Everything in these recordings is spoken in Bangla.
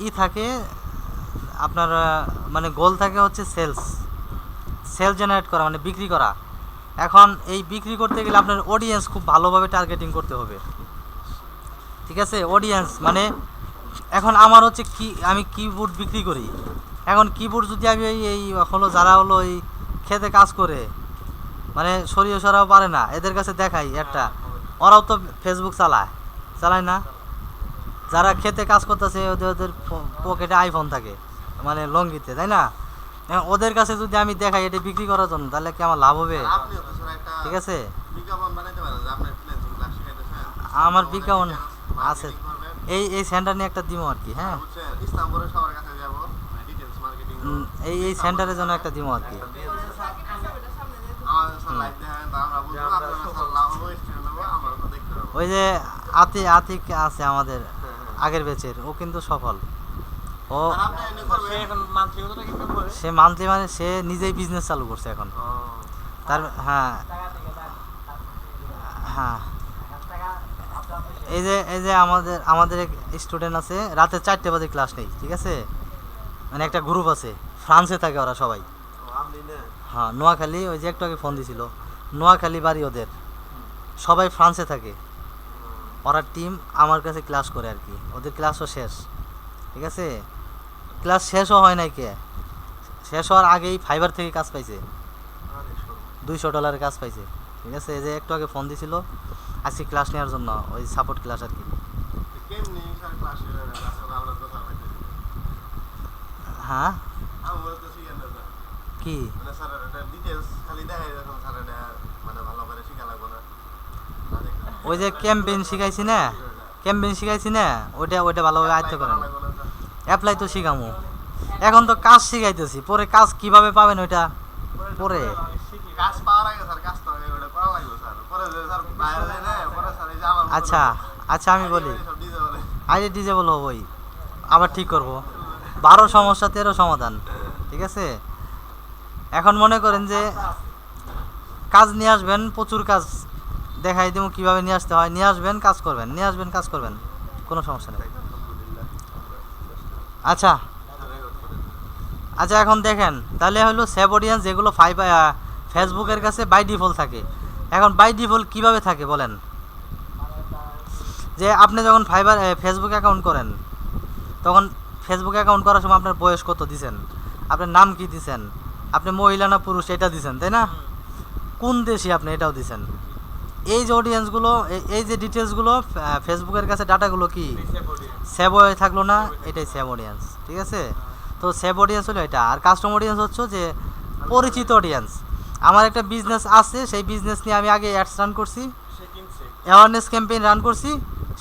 ই থাকে আপনার মানে গোল থাকে হচ্ছে সেল জেনারেট করা, মানে বিক্রি করা। এখন এই বিক্রি করতে গেলে আপনার অডিয়েন্স খুব ভালোভাবে টার্গেটিং করতে হবে, ঠিক আছে? অডিয়েন্স মানে এখন আমার হচ্ছে কি, আমি কিবোর্ড বিক্রি করি। এখন কিবোর্ড যদি আমি এই হলো যারা হলো এই খেতে কাজ করে, মানে সরিয়ে সরাও পারে না, এদের কাছে দেখাই একটা, ওরাও তো ফেসবুক চালায় না? যারা খেতে কাজ করতেছে ওদের পকেটে আইফোন থাকে, মানে লঙ্গিতে, তাই না? এখন ওদের কাছে যদি আমি দেখাই এটা বিক্রি করার জন্য, তাহলে কি আমার লাভ হবে? ঠিক আছে, আমার বিজ্ঞাপন আছে, এই সেন্টার নিয়ে একটা দিমো আর কি। হ্যাঁ, এই সেন্টারের জন্য একটা দিমো আর কি। ওই যে আতিক আছে আমাদের আগের ব্যাচের, ও কিন্তু সফল। ও সে মান্থলি মানে সে নিজেই বিজনেস চালু করছে এখন তার। হ্যাঁ হ্যাঁ, এই যে আমাদের এক স্টুডেন্ট আছে, রাতে 4টে বাজে ক্লাস নেই, ঠিক আছে? মানে একটা গ্রুপ আছে, ফ্রান্সে থাকে ওরা সবাই। হ্যাঁ, নোয়াখালী, ওই যে একটু আগে ফোন দিছিল, নোয়াখালী বাড়ি ওদের, সবাই ফ্রান্সে থাকে। ওরা টিম আমার কাছে ক্লাস করে আর কি, ওদের ক্লাসও শেষ, ঠিক আছে? ক্লাস শেষও হয় নাই, কে শেষ হওয়ার আগেই ফাইবার থেকে কাজ পাইছে, $200 কাজ পাইছে, ঠিক আছে? এই যে একটু আগে ফোন দিছিল আজকে ক্লাস নেওয়ার জন্য, ওই সাপোর্ট ক্লাস আর কি। হ্যাঁ, কি ওই যে ক্যাম্পেইন শিখাইছি না, ওইটা ভালোভাবে আয়ত্ত করেন। অ্যাপ্লাই তো শিখামু, এখন তো কাজ শিখাইতেছি, পরে কাজ কিভাবে পাবেন ওইটা পরে। আচ্ছা আচ্ছা, আমি বলি আইডি ডিজেবল হবই, আবার ঠিক করব। 12 সমস্যা 13 সমাধান, ঠিক আছে? এখন মনে করেন যে কাজ নিয়ে আসবেন, প্রচুর কাজ দেখাই দেবো কীভাবে নিয়ে আসতে হয়, নিয়ে আসবেন কাজ করবেন, কোনো সমস্যা নেই। আচ্ছা আচ্ছা, এখন দেখেন তাহলে হলো সেভ অডিয়েন্স, যেগুলো ফেসবুকের কাছে বাই ডিফল্ট থাকে। এখন বাই ডিফল্ট কীভাবে থাকে বলেন? যে আপনি যখন ফেসবুক অ্যাকাউন্ট করেন, তখন ফেসবুক অ্যাকাউন্ট করার সময় আপনার বয়স কত দিছেন, আপনার নাম কি দিছেন, আপনি মহিলা না পুরুষ এটা দিছেন, তাই না? কোন দেশি আপনি এটাও দিছেন। এই যে অডিয়েন্সগুলো, এই যে ডিটেলসগুলো, ফেসবুকের কাছে ডাটাগুলো কি সেভ হয়ে থাকলো না, এটাই সেভ অডিয়েন্স, ঠিক আছে? তো সেভ অডিয়েন্স হলো এটা। আর কাস্টম অডিয়েন্স হচ্ছে যে পরিচিত অডিয়েন্স। আমার একটা বিজনেস আছে, সেই বিজনেস নিয়ে আমি আগে অ্যাডস রান করছি, অ্যাওয়ারনেস ক্যাম্পেইন রান করছি,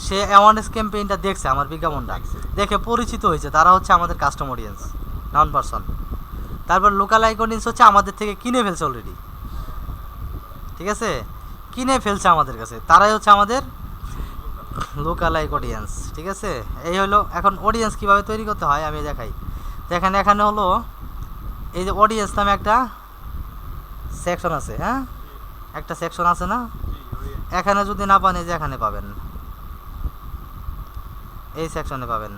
সে অ্যাওয়ারনেস ক্যাম্পেইনটা দেখছে, আমার বিজ্ঞাপনটা দেখে পরিচিত হয়েছে, তারা হচ্ছে আমাদের কাস্টম অডিয়েন্স, নন পারসন। তারপর লোকাল লাইক অডিয়েন্স হচ্ছে আমাদের থেকে কিনে ফেলছে অলরেডি, ঠিক আছে? কিনে ফেলছে আমাদের কাছে, তারাই হচ্ছে আমাদের লোকাল লাইক অডিয়েন্স, ঠিক আছে? এই হলো। এখন অডিয়েন্স কীভাবে তৈরি করতে হয় আমি দেখাই। দেখেন এখানে হলো এই যে অডিয়েন্স নামে একটা সেকশন আছে, হ্যাঁ, একটা সেকশন আছে না? এখানে যদি না পান, এই যে এখানে পাবেন, এই সেকশনে পাবেন,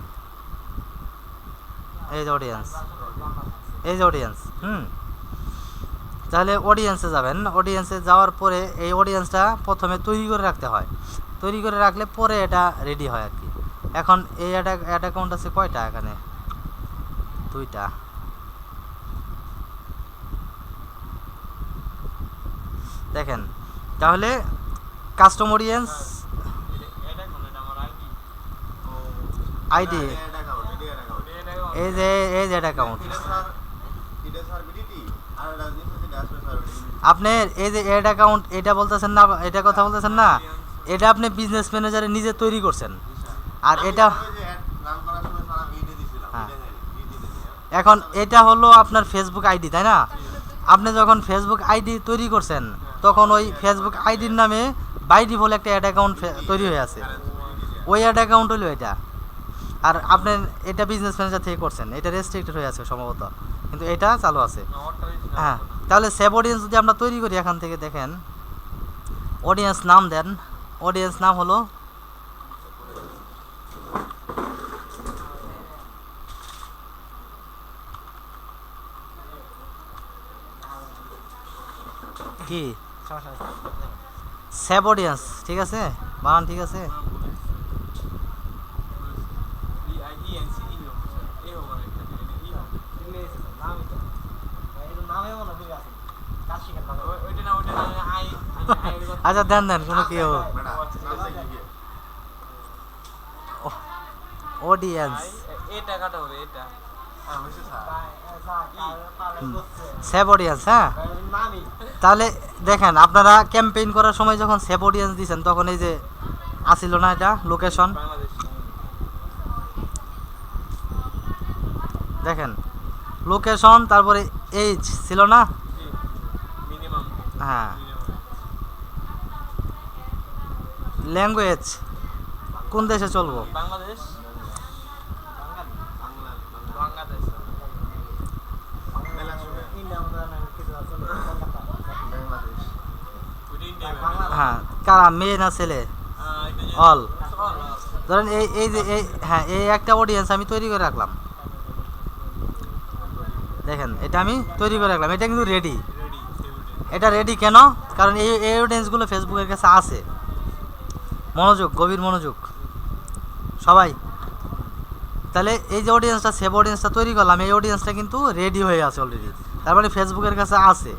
এই যে অডিয়েন্স, তাহলে অডিয়েন্সে যাবেন। অডিয়েন্সে যাওয়ার পরে এই অডিয়েন্সটা প্রথমে তৈরি করে রাখতে হয়, তৈরি করে রাখলে পরে এটা রেডি হয় আর কি। এখন এই অ্যাড অ্যাকাউন্ট আছে কয়টা? এখানে 2টা। দেখেন তাহলে কাস্টম অডিয়েন্স আইডি, এই যে অ্যাড অ্যাকাউন্ট, আপনি এই যে অ্যাড অ্যাকাউন্ট এটা বলতেছেন না, এটা কথা বলতেছেন না, এটা আপনি বিজনেস ম্যানেজারে নিজে তৈরি করছেন। আর এটা হ্যাঁ, এখন এটা হলো আপনার ফেসবুক আইডি, তাই না? আপনি যখন ফেসবুক আইডি তৈরি করছেন, তখন ওই ফেসবুক আইডির নামে বাই ডিফল্ট একটা অ্যাড অ্যাকাউন্ট তৈরি হয়ে আছে, ওই অ্যাড অ্যাকাউন্ট হলো এটা। আর আপনি এটা বিজনেস ম্যানেজার থেকে করছেন, এটা রেস্ট্রিক্টেড হয়ে আছে সম্ভবত, কিন্তু এটা চালু আছে। হ্যাঁ, তাহলে সেভ অডিয়েন্স যদি আমরা তৈরি করি, এখান থেকে দেখেন অডিয়েন্স নাম দেন, অডিয়েন্স নাম হলো কি সেভ অডিয়েন্স, ঠিক আছে, বানান ঠিক আছে। আচ্ছা দেন দেন কোনো কি অডিয়েন্স সেভ অডিয়েন্স। হ্যাঁ, তাহলে দেখেন আপনারা ক্যাম্পেইন করার সময় যখন সেভ অডিয়েন্স দিচ্ছেন তখন এই যে আসিল না এটা লোকেশন, দেখেন লোকেশন, তারপরে এইজ ছিল না। হ্যাঁ, ল্যাঙ্গুয়েজ কোন দেশে চলবো, বাংলাদেশ, বাংলাদেশ, হ্যাঁ, কারা মেয়ে না ছেলে, অল। ধরেন এই এই যে এই, হ্যাঁ, এই একটা অডিয়েন্স আমি তৈরি করে রাখলাম, দেখেন এটা আমি তৈরি করে রাখলাম, এটা কিন্তু রেডি। এটা রেডি কেন? কারণ এই অডিয়েন্সগুলো ফেসবুকের কাছে আছে। মনোযোগ, গভীর মনোযোগ সবাই। তাহলে এই যে অডিয়েন্সটা সেভ অডিয়েন্সটা তৈরি করলাম, এই অডিয়েন্সটা কিন্তু রেডি হয়ে আছে অলরেডি, তার মানে ফেসবুকের কাছে আছে।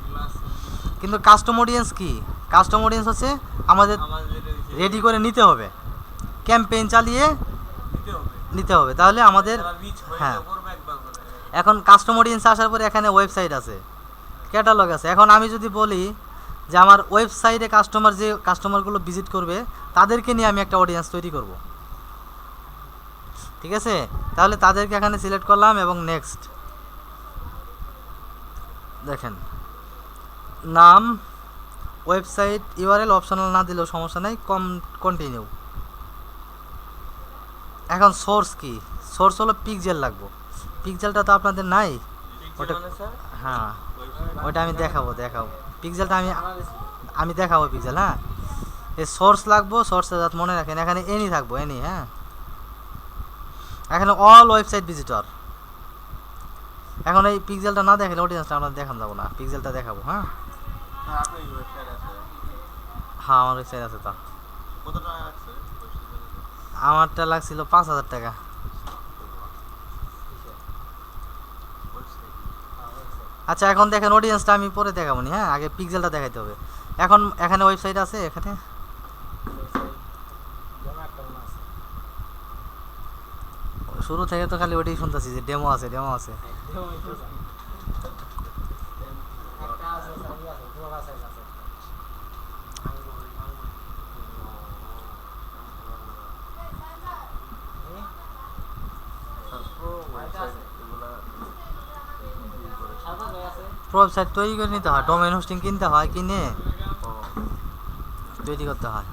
কিন্তু কাস্টম অডিয়েন্স কি? কাস্টম অডিয়েন্স হচ্ছে আমাদের রেডি করে নিতে হবে, ক্যাম্পেইন চালিয়ে নিতে হবে, তাহলে আমাদের। হ্যাঁ, এখন কাস্টম অডিয়েন্স আসার পরে এখানে ওয়েবসাইট আছে, ক্যাটালগ আছে। এখন আমি যদি বলি যে আমার ওয়েবসাইটে যে কাস্টমারগুলো ভিজিট করবে তাদেরকে নিয়ে আমি একটা অডিয়েন্স তৈরি করব, ঠিক আছে, তাহলে তাদেরকে এখানে সিলেক্ট করলাম এবং নেক্সট। দেখেন নাম, ওয়েবসাইট ইউআরএল অপশনাল না দিলেও সমস্যা নেই, কন্টিনিউ। এখন সোর্স কি? সোর্স হলো পিক্সেল লাগবে, পিক্সেলটা তো আপনাদের নাই ওটা। হ্যাঁ, ওটা আমি দেখাবো পিক্সেলটা আমি দেখাবো পিক্সেল। হ্যাঁ, এই সোর্স লাগবো, সোর্সে যাতে মনে রাখেন এখানে এনি থাকবো, এনি। হ্যাঁ, এখানে অল ওয়েবসাইট ভিজিটর। এখন এই পিক্সেলটা না দেখালে অডিয়েন্সটা আমরা দেখান যাবো না, পিক্সেলটা দেখাবো। হ্যাঁ, হ্যাঁ আমার ওয়েবসাইট আছে। তা আমারটা লাগছিল 5,000 টাকা। আচ্ছা এখন দেখেন অডিয়েন্সটা আমি পরে দেখাবো নি। হ্যাঁ, আগে পিক্সেলটা দেখাইতে হবে। এখন এখানে ওয়েবসাইট আছে, এখানে শুরু থেকে তো খালি ওটাই শুনতেছি যে ডেমো আছে, ডেমো আছে। ওয়েবসাইট তৈরি করে নিতে হয়, ডোমেইন হোস্টিং কিনতে হয়, কিনে তৈরি করতে হয়।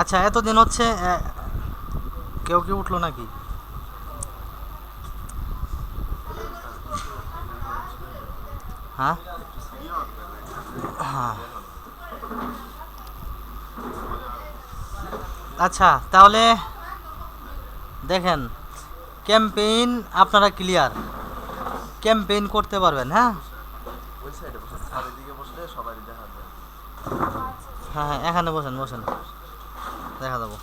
আচ্ছা এতদিন হচ্ছে কেউ কি উঠলো নাকি? হ্যাঁ, হ্যাঁ, আচ্ছা তাহলে দেখেন ক্যাম্পেইন আপনারা ক্লিয়ার, ক্যাম্পেইন করতে পারবেন। হ্যাঁ, হ্যাঁ, হ্যাঁ, এখানে বসেন দেখা যাবো।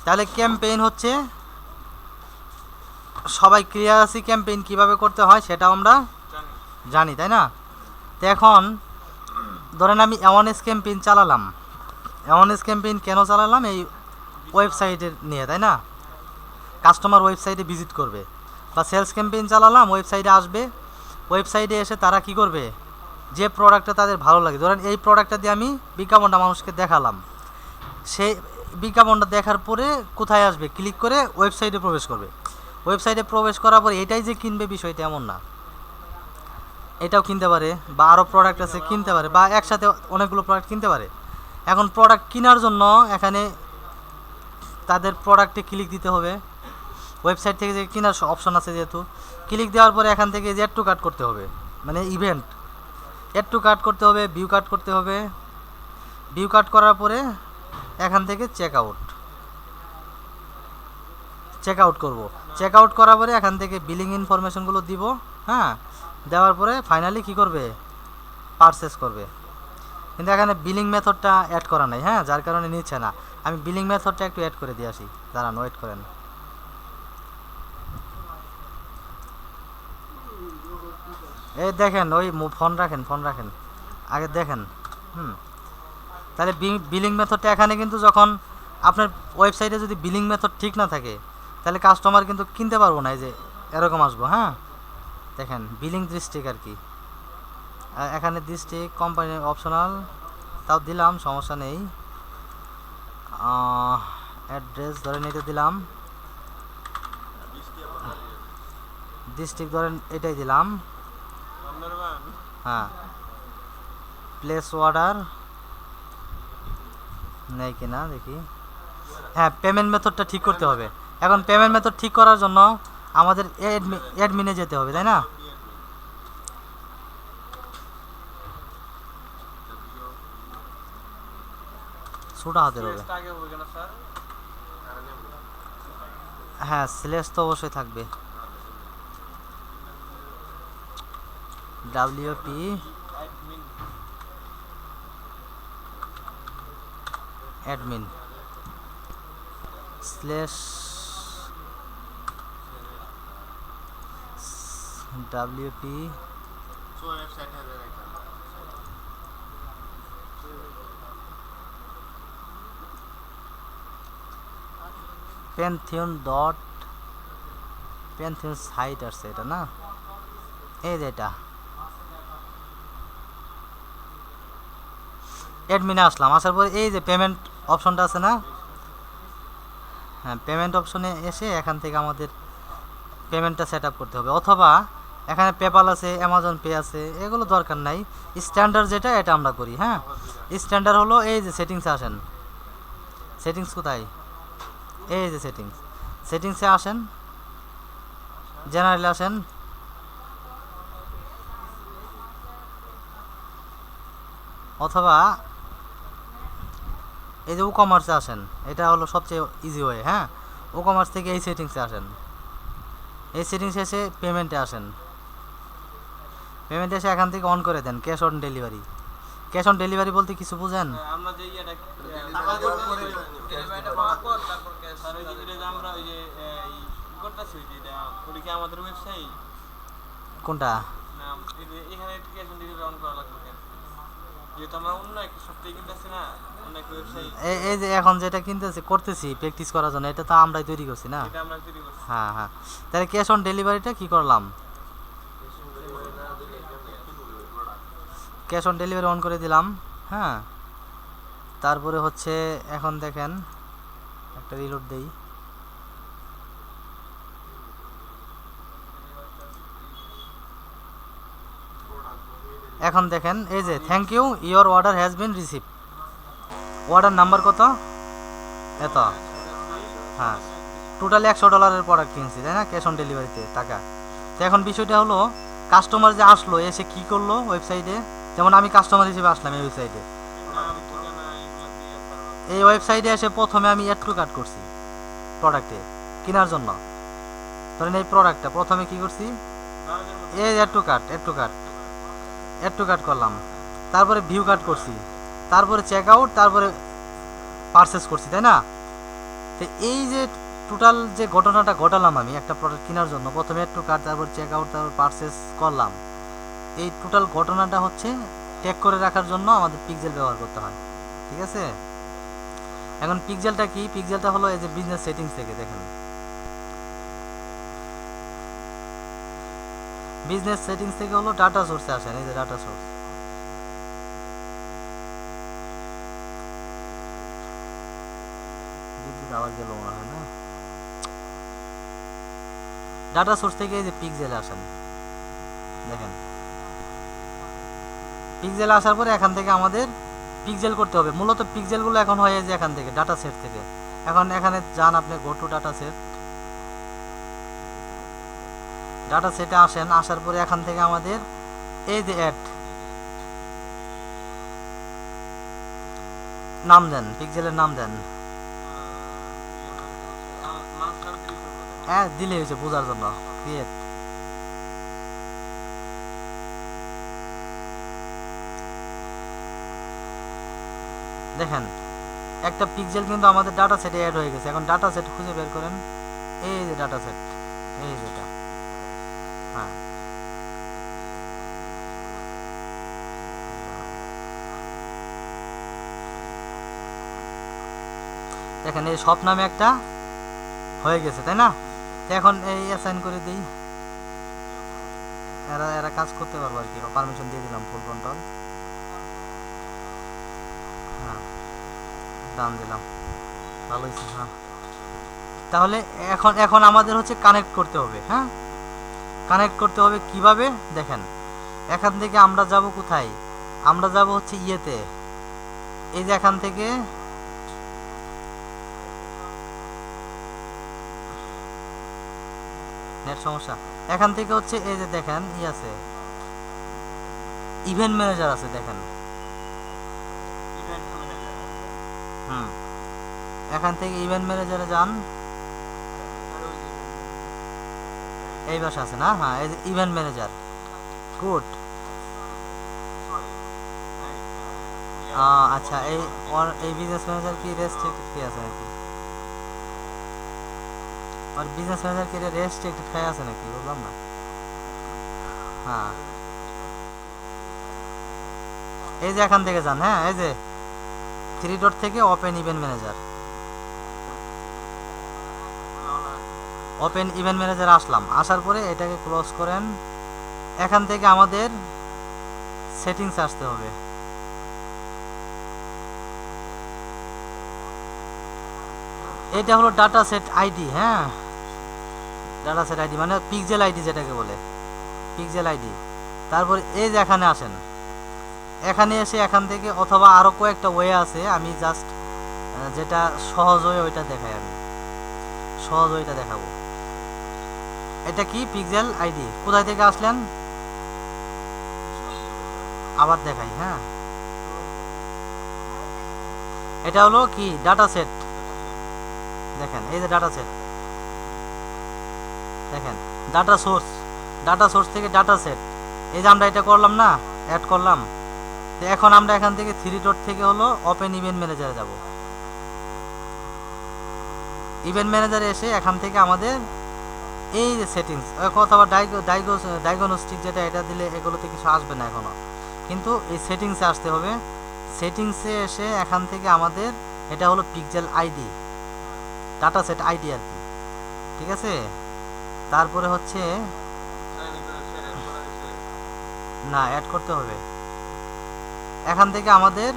তাহলে ক্যাম্পেইন হচ্ছে সবাই ক্লিয়ার আছি, ক্যাম্পেইন কিভাবে করতে হয় সেটাও আমরা জানি, তাই না? তো এখন ধরেন আমি অ্যাওয়ারনেস ক্যাম্পেইন চালালাম। অ্যাওয়ারনেস ক্যাম্পেইন কেন চালালাম? এই ওয়েবসাইটের নিয়ে, তাই না? কাস্টমার ওয়েবসাইটে ভিজিট করবে, বা সেলস ক্যাম্পেইন চালালাম, ওয়েবসাইটে আসবে, ওয়েবসাইটে এসে তারা কি করবে, যে প্রোডাক্টটা তাদের ভালো লাগে, ধরেন এই প্রোডাক্টটা দিয়ে আমি বিজ্ঞাপনটা মানুষকে দেখালাম, সেই বিজ্ঞাপনটা দেখার পরে কোথায় আসবে, ক্লিক করে ওয়েবসাইটে প্রবেশ করবে। ওয়েবসাইটে প্রবেশ করার পরে এটাই যে কিনবে বিষয়টা এমন না, এটাও কিনতে পারে, বা আরও প্রোডাক্ট আছে কিনতে পারে, বা একসাথে অনেকগুলো প্রোডাক্ট কিনতে পারে। এখন প্রোডাক্ট কেনার জন্য এখানে তাদের প্রোডাক্টে ক্লিক দিতে হবে, ওয়েবসাইট থেকে যে কেনার অপশন আছে, যেহেতু ক্লিক দেওয়ার পরে এখান থেকে যে অ্যাড টু কার্ট করতে হবে, মানে ইভেন্ট অ্যাড টু কার্ট করতে হবে, ভিউ কার্ট করতে হবে, ভিউ কাট করার পরে এখান থেকে চেক আউট করব। চেক আউট করার পরে এখান থেকে বিলিং ইনফরমেশনগুলো দিব। হ্যাঁ, দেওয়ার পরে ফাইনালি কি করবে, পারচেস করবে। কিন্তু এখানে বিলিং মেথডটা অ্যাড করা নাই, হ্যাঁ, যার কারণে নিচ্ছে না। আমি বিলিং মেথডটা একটু অ্যাড করে দিয়ে আসি, দাঁড়ান, ওয়েট করেন। এই দেখেন, ওই ফোন রাখেন আগে দেখেন। তাহলে বিলিং মেথডটা এখানে কিন্তু যখন আপনার ওয়েবসাইটে যদি বিলিং মেথড ঠিক না থাকে তাহলে কাস্টমার কিন্তু কিনতে পারবো না, এই যে এরকম আসবো। হ্যাঁ, দেখেন বিলিং ডিস্ট্রিক্ট আর কি, এখানে ডিস্ট্রিক্ট কোম্পানি অপশনাল তাও দিলাম, সমস্যা নেই। অ্যাড্রেস ধরেন এটা দিলাম, ডিস্ট্রিক্ট ধরেন এটাই দিলাম। হ্যাঁ, প্লেস অর্ডার নেই কিনা দেখি। হ্যাঁ, পেমেন্ট মেথডটা ঠিক করতে হবে। এখন পেমেন্ট মেথড ঠিক করার জন্য আমাদের অ্যাডমিনে যেতে হবে, তাই না? ছোটা হাতের হবে। হ্যাঁ, স্ল্যাশ তো অবশ্যই থাকবে। WP admin slash WP Pantheon site আসছে এটা না, এই যে এটা অ্যাডমিনে আসলাম। আসার পরে এই যে পেমেন্ট অপশনটা আছে না, হ্যাঁ, পেমেন্ট অপশনে এসে এখান থেকে আমাদের পেমেন্টটা সেট আপ করতে হবে। অথবা এখানে পেপাল আছে, অ্যামাজন পে আছে, এগুলো দরকার নাই। স্ট্যান্ডার্ড যেটা এটা আমরা করি। হ্যাঁ, স্ট্যান্ডার্ড হলো এই যে সেটিংসে আসেন। সেটিংস কোথায়, এই যে সেটিংসে আসেন, জেনারেলে আসেন, অথবা এই যে ই-কমার্সে আসেন, এটা হলো সবচেয়ে ইজি ওয়ে। হ্যাঁ, ই-কমার্স থেকে এই সেটিংসে আসেন, এই সেটিংসে এসে পেমেন্টে আসেন। পেমেন্টে এসে এখান থেকে অন করে দেন cash on delivery. Cash on delivery বলতে কিছু বুঝেন? আমরা যে ইয়েটা টাকা করে ডেলিভারিটা পাওয়ার পর তারপর ক্যাশ আর ওই যে আমরা ওই যে করতেছি ওই যে এটা ওটা কি আমাদের ওয়েবসাইট কোনটা? না, এখানে ক্যাশ অন ডেলিভারি অন করা লাগবে কেন? যেহেতু আমরা অন্য একটা সপ্তাহে কিনতেছি না, অন্য একটা ওয়েবসাইট। এই যে এখন যেটা করতেছি প্র্যাকটিস করার জন্য, এটা তো আমরাই তৈরি করছি না। এটা আমরা তৈরি করছি। হ্যাঁ হ্যাঁ, তাহলে ক্যাশ অন ডেলিভারিটা কি করলাম, ক্যাশ অন ডেলিভারি অন করে দিলাম। হ্যাঁ, তারপরে হচ্ছে এখন দেখেন একটা রিলোড দেই। এখন দেখেন এই যে thank you your order has been receive. Order number কত, এত। হ্যাঁ, টোটালি $100 প্রোডাক্ট কিনছি, তাই না, ক্যাশ অন ডেলিভারিতে টাকা। তো এখন বিষয়টা হলো কাস্টমার যে আসলো এসে কি করলো ওয়েবসাইটে, যেমন আমি কাস্টমার হিসেবে আসলাম এই ওয়েবসাইটে। এই ওয়েবসাইটে এসে প্রথমে আমি অ্যাড টু কার্ট করছি প্রোডাক্টে কেনার জন্য। ধরেন এই প্রোডাক্টটা প্রথমে কি করছি, এই অ্যাড টু কার্ট করলাম, তারপরে ভিউ কার্ট করছি, তারপরে চেক আউট, তারপরে পারচেস করছি, তাই না? তো এই যে টোটাল যে ঘটনাটা ঘটালাম আমি একটা প্রোডাক্ট কেনার জন্য, প্রথমে অ্যাড টু কার্ট, তারপর চেক আউট, তারপর পারচেস করলাম, এই টোটাল ঘটনাটা হচ্ছে ট্যাগ করে রাখার জন্য আমাদের পিক্সেল ব্যবহার করতে হয়। ঠিক আছে, এখন পিক্সেলটা কি, পিক্সেলটা হলো এই যে বিজনেস সেটিংস থেকে দেখেন, বিজনেস সেটিংস থেকে হলো ডাটা সোর্সে আসেন, এই যে ডাটা সোর্স। আবার গেল মনে হয় না, ডাটা সোর্স থেকে এই যে পিক্সেলে আসেন, দেখেন পিক্সেল আসার পরে এখান থেকে আমাদের পিক্সেল করতে হবে। মূলত পিক্সেলগুলো এখন হয় যে এখান থেকে ডাটা সেট থেকে। এখন এখানে যান আপনি, go to data set, data সেটে আসেন, আসার পরে এখান থেকে আমাদের এই যে নাম দেন, পিক্সেলের নাম দেন। হ্যাঁ দিলে হয়েছে বোঝার জন্য। ক্রিয়েট। দেখেন একটা পিক্সেল কিন্তু আমাদের ডাটা সেটে অ্যাড হয়ে গেছে। এখন ডাটা সেট খুঁজে বের করেন। এই যে ডাটা সেট, এই যেটা, হ্যাঁ দেখেন এই সব নামে একটা হয়ে গেছে, তাই না? তো এখন এই অ্যাসাইন করে দিই, এরা এরা কাজ করতে পারবো আর কি। পারমিশন দিয়ে দিলাম ফুল কন্ট্রোল, হ্যাঁ ডান দিলাম, ভালো হয়েছে। হ্যাঁ তাহলে এখন এখন আমাদের হচ্ছে কানেক্ট করতে হবে। হ্যাঁ কানেক্ট করতে হবে কিভাবে দেখেন, এখান থেকে আমরা যাব কোথায়, আমরা যাব হচ্ছে ইয়েতে, এই যে এখান থেকে নেট সমস্যা, এখান থেকে হচ্ছে এই যে দেখেন ই আছে, ইভেন্ট ম্যানেজার আছে দেখেন। হুম এখান থেকে ইভেন্ট ম্যানেজারে যান, এই পাশে আছে না, হ্যাঁ এই যে ইভেন্ট ম্যানেজার, গুড। আচ্ছা এই বিজনেস ম্যানেজার কি রেস্ট্রিক্টেড কি আছে নাকি, আর বিজনেস ম্যানেজার কি রেস্ট্রিক্টেড খাই আছে নাকি, বুঝলাম না। হ্যাঁ এই যে এখান থেকে যান, হ্যাঁ এই যে থ্রি ডট থেকে open event manager, open event manager আসলাম, আসার পরে এটাকে ক্লোজ করেন। এখান থেকে আমাদের সেটিংস আসতে হবে, এটা হলো ডাটা সেট আইডি। হ্যাঁ ডাটা সেট আইডি মানে পিক্সেল আইডি যেটাকে বলে, পিক্সেল আইডি। তারপরে এই যে এখানে আসেন, এখানে এসে এখান থেকে অথবা আরও কয়েকটা ওয়ে আছে, আমি জাস্ট যেটা সহজ ওয়ে ওইটা দেখাই, আমি সহজ ওইটা দেখাবো। এটা কি পিক্সেল আইডি, কোথায় থেকে আসলেন আবার দেখাই। হ্যাঁ এটা হলো কি ডাটা সেট, দেখেন এই যে ডাটা সেট, দেখেন ডাটা সোর্স, ডাটা সোর্স থেকে ডাটা সেট, এই যে আমরা এটা করলাম না, অ্যাড করলাম। তো এখন আমরা এখান থেকে থ্রি ডট থেকে হলো ওপেন ইভেন্ট ম্যানেজারে যাব। ইভেন্ট ম্যানেজারে এসে এখান থেকে আমাদের এই যে সেটিংস অথবা ডায়াগনস্টিক যেটা, এটা দিলে এগুলোতে কিছু আসবে না এখনো, কিন্তু এই সেটিংসে আসতে হবে। সেটিংসে এসে এখান থেকে আমাদের এটা হলো pixel ID, data set ID আর কি, ঠিক আছে। তারপরে হচ্ছে না অ্যাড করতে হবে, এখান থেকে আমাদের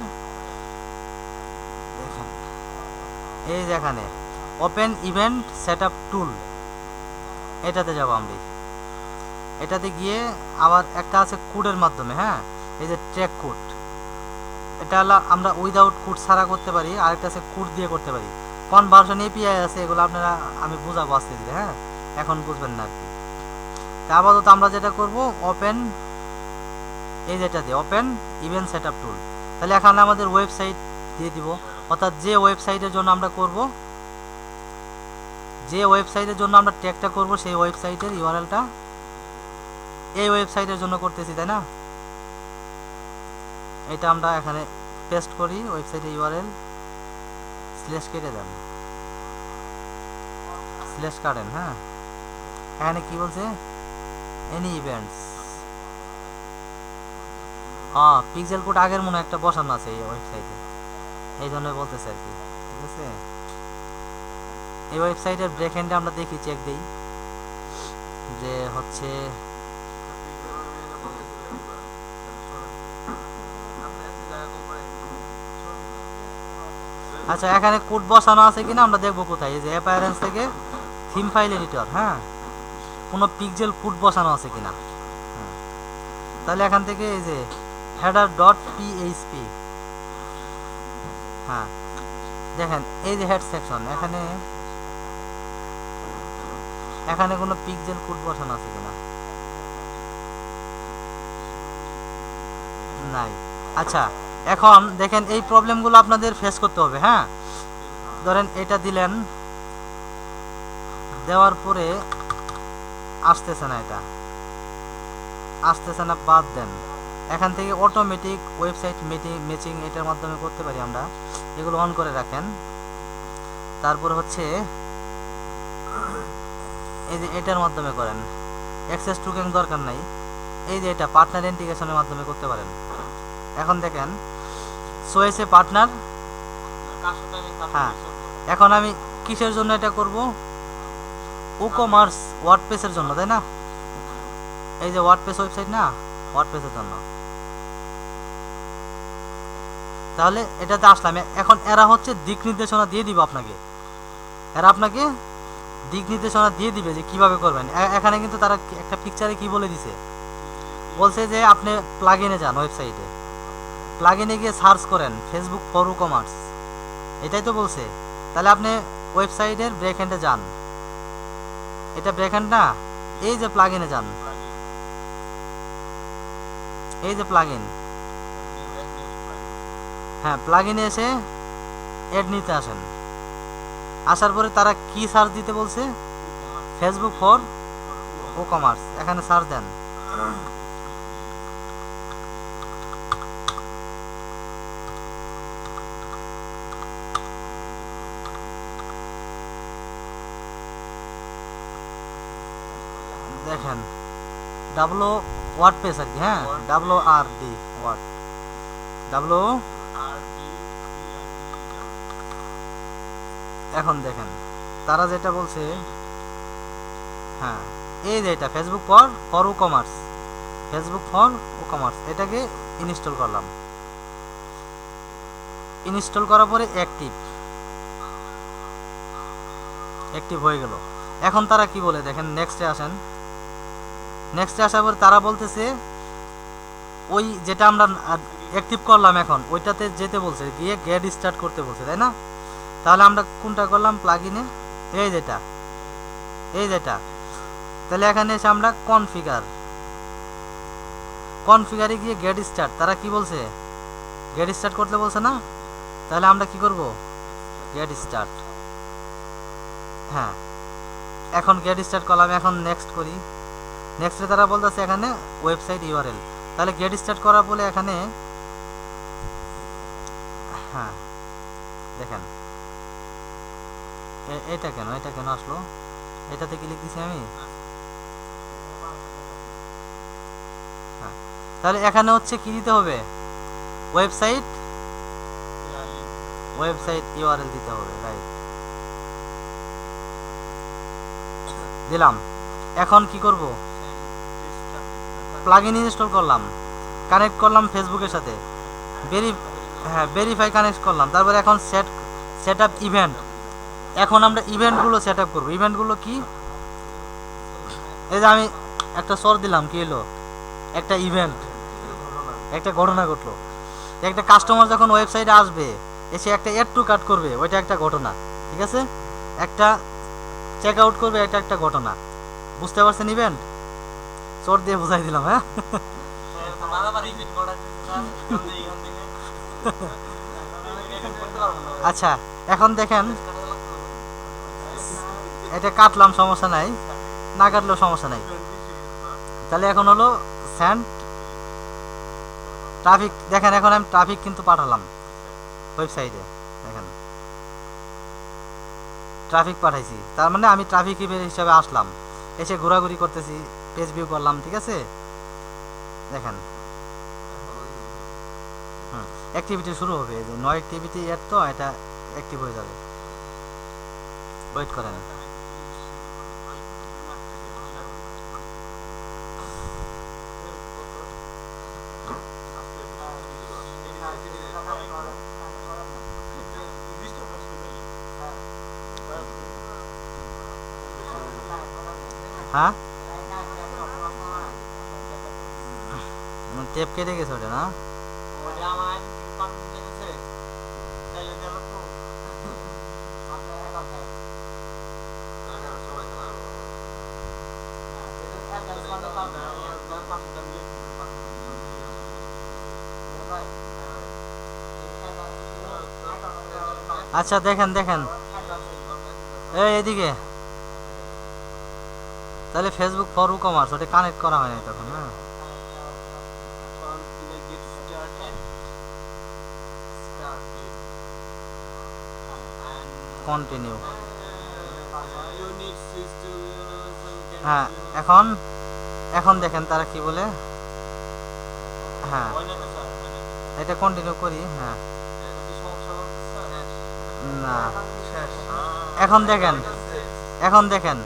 এই যে এখানে ওপেন ইভেন্ট সেটআপ টুল, এটাতে যাব আমরা। এটাতে গিয়ে আবার একটা আছে কোডের মাধ্যমে, হ্যাঁ এই যে ট্র্যাক কোড, এটা হলো আমরা উইদাউট কোড ছাড়া করতে পারি, আরেকটা আছে কোড দিয়ে করতে পারি। কনভার্সন এপিআই আছে, এগুলো আপনারা আমি বুঝাবো আস্তে ধীরে, হ্যাঁ এখন বুঝবেন না আর কি। তা আপাতত আমরা যেটা করব ওপেন, এই যেটা দিয়ে ওপেন ইভেন্ট সেটআপ টুল, তাহলে এখানে আমাদের ওয়েবসাইট দিয়ে দিব, অর্থাৎ যে ওয়েবসাইটের জন্য আমরা করব, যে ওয়েবসাইটের জন্য আমরা ট্যাগটা করব সেই ওয়েবসাইটের ইউআরএলটা এই ওয়েবসাইটের জন্য করতেছি, তাই না? এটা আমরা এখানে পেস্ট করি, ওয়েবসাইটের ইউআরএল স্ল্যাশ কেটে দেন, স্ল্যাশ কাটেন। হ্যাঁ এখানে কি বলছে, এনি ইভেন্টস, পিক্সেল কোড আগের মনে একটা বসানো আছে এই ওয়েবসাইটে, এই জন্য বলতেছে আর কি, ঠিক আছে। এই ওয়েবসাইটের ব্রেকএন্ডে আমরা দেখি, চেক দিই যে হচ্ছে আচ্ছা এখানে কোড বসানো আছে কিনা আমরা দেখবো কোথায়, এই যে অ্যাপিয়ারেন্স থেকে থিম ফাইল এডিটর, হ্যাঁ কোনো পিক্সেল কোড বসানো আছে কিনা। তাহলে এখান থেকে এই যে হেডার ডট পিএইচপি, হ্যাঁ দেখেন এই যে হেড সেকশন, এখানে এখানে কোনো পিক্সেল কোড বসানো আছে কিনা, নাই। আচ্ছা এখন দেখেন এই প্রবলেমগুলো আপনাদের ফেস করতে হবে। হ্যাঁ, ধরেন এটা দিলেন, দেওয়ার পরে আসতেছে না, এটা আসতেছে না, বাদ দেন। এখান থেকে অটোমেটিক ওয়েবসাইট ম্যাচিং এটার মাধ্যমে করতে পারি আমরা, এগুলো অন করে রাখেন। তারপর হচ্ছে এই যে এটার মাধ্যমে করেন, অ্যাক্সেস টোকেন দরকার নাই, এই যে এটা পার্টনার ইন্টিগ্রেশনের মাধ্যমে করতে পারেন। এখন দেখেন সোয়েসে পার্টনার। হ্যাঁ, এখন আমি কিসের জন্য এটা করব? ই-কমার্স ওয়ার্ডপ্রেসের জন্য, তাই না? এই যে ওয়ার্ডপ্রেস ওয়েবসাইট না, ওয়ার্ডপ্রেসের জন্য। তাহলে এটাতে আসলাম। এখন এরা হচ্ছে দিক নির্দেশনা দিয়ে দিব আপনাকে, এরা আপনাকে দিক নির্দেশনা দিয়ে দিবে যে কিভাবে করবেন। এখানে কিন্তু তারা একটা পিকচারে কি বলে দিছে, বলছে যে আপনি প্লাগইনে যান, ওয়েবসাইটে প্লাগইনে গিয়ে সার্চ করেন ফেসবুক ফর ই-কমার্স, এটাই তো বলছে। তাহলে আপনি ওয়েবসাইটের ব্রেকএন্ডে যান, এটা ব্রেকএন্ড না, এই যে প্লাগইনে যান, এই যে প্লাগইন। হ্যাঁ, প্লাগইনে এসে অ্যাড নিতে আসেন। আসার পরে তারা কি সার্চ দিতে বলছে? ফেসবুক ফর ই-কমার্স, এখানে সার্চ দেন। দেখেন ডাব্লো ওয়ার্ডপ্রেস আর কি। হ্যাঁ, WRD ওয়ার্ড, ডাব্লো। এখন দেখেন তারা যেটা বলছে, হ্যাঁ এই যে এটা Facebook for e-commerce, Facebook for e-commerce, এটাকে ইনস্টল করলাম। ইনস্টল করার পরে অ্যাক্টিভ হয়ে গেল। এখন তারা কি বলে দেখেন, নেক্সটে আসেন। নেক্সটে আসার পরে তারা বলতেছে ওই যেটা আমরা অ্যাক্টিভ করলাম এখন ওইটাতে যেতে বলছে, গিয়ে গেট স্টার্ট করতে বলছে, তাই না? তাহলে আমরা কোনটা করলাম? প্লাগইনে এই যেটা, এই যেটা। তাহলে এখানে এসে আমরা কনফিগারে গিয়ে গেট স্টার্ট, তারা কি বলছে? গেট স্টার্ট করতে বলছে না? তাহলে আমরা কি করব? Get start. হ্যাঁ, এখন গেট স্টার্ট করলাম। এখন নেক্সট করি। নেক্সটে তারা বলতেছে এখানে ওয়েবসাইট ইউআরএল। তাহলে গেট স্টার্ট করা বলে এখানে, হ্যাঁ দেখেন এটা কেন আসলো? এটাতে ক্লিক দিছি আমি। হ্যাঁ, তাহলে এখানে হচ্ছে কি দিতে হবে? ওয়েবসাইট ইউআরএল দিতে হবে, রাইট, দিলাম। এখন কি করব? প্লাগইন ইনস্টল করলাম, কানেক্ট করলাম ফেসবুকের সাথে, ভেরিফাই কানেক্ট করলাম। তারপরে এখন সেট আপ ইভেন্ট। এখন আমরা ইভেন্টগুলো সেট আপ করবো। ইভেন্টগুলো কি? এই যে আমি একটা সর দিলাম, কি হলো? একটা ইভেন্ট, একটা ঘটনা ঘটলো। একটা কাস্টমার যখন ওয়েবসাইটে আসবে, এসে একটা অ্যাড টু কার্ট করবে, ওইটা একটা ঘটনা, ঠিক আছে? একটা চেক আউট করবে, এটা একটা ঘটনা। বুঝতে পারছেন? ইভেন্ট সর দিয়ে বুঝাই দিলাম। হ্যাঁ, আচ্ছা এখন দেখেন এটা কাটলাম, সমস্যা নাই, না কাটলেও সমস্যা নাই। তাহলে এখন হলো স্যান্ড ট্রাফিক। দেখেন এখন আমি ট্রাফিক কিন্তু পাঠালাম ওয়েবসাইটে, দেখেন ট্রাফিক পাঠাইছি। তার মানে আমি ট্রাফিক হিসেবে আসলাম, এসে ঘোরাঘুরি করতেছি, পেজ ভিউ করলাম, ঠিক আছে? দেখেন অ্যাক্টিভিটি শুরু হবে। এই যে নো অ্যাক্টিভিটি এর, তো এটা অ্যাক্টিভ হয়ে যাবে। ওয়েট করেন। হ্যাঁ, টেপ কেটে গেছে ওটা না? আচ্ছা দেখেন দেখেন, এই এদিকে, তাহলে ফেসবুক ফর কমার্স ওটা কানেক্ট করা হয় নাই তখন। হ্যাঁ, Get started. And continue. you need switch to হ্যাঁ, এখন এখন দেখেন তারা কি বলে। হ্যাঁ, এটা কন্টিনিউ করি। হ্যাঁ, না, এখন দেখেন, এখন দেখেন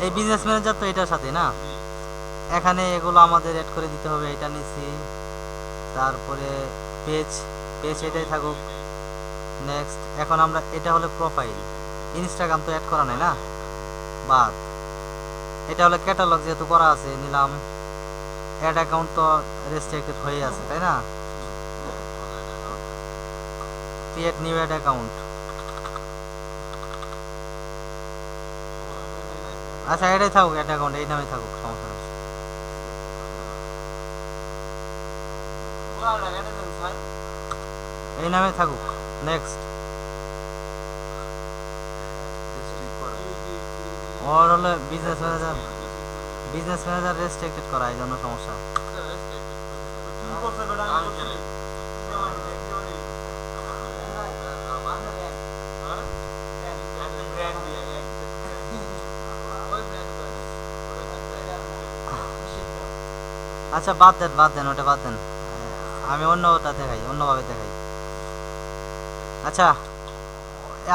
এই বিজনেস ম্যানেজার তো এটার সাথে না, এখানে এগুলো আমাদের অ্যাড করে দিতে হবে। এটা নিছি, তারপরে পেজ, পেজ এটাই থাকুক। নেক্সট, এখন আমরা এটা হলো প্রোফাইল, ইনস্টাগ্রাম তো অ্যাড করা নাই না, বাদ। এটা হলো ক্যাটালগ, যেহেতু করা আছে নিলাম। অ্যাড অ্যাকাউন্ট তো রেস্ট্রিক্টেড হয়ে আছে, তাই না? Create new ad account. আচ্ছা, এটাই থাকুক, অ্যাড অ্যাকাউন্ট এই নামে থাকুক, সমস্যা নেই। এই নামে থাকুক। নেক্সট, ওর হলো business manager, business manager restricted করা, এই জন্য সমস্যা। আচ্ছা বাদ দেন, বাদ দেন, ওটা বাদ দেন, আমি অন্যটা দেখাই, অন্যভাবে দেখাই। আচ্ছা,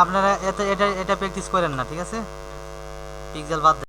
আপনারা এটা এটা প্র্যাকটিস করেন না, ঠিক আছে? পিক্সেল বাদ দেন।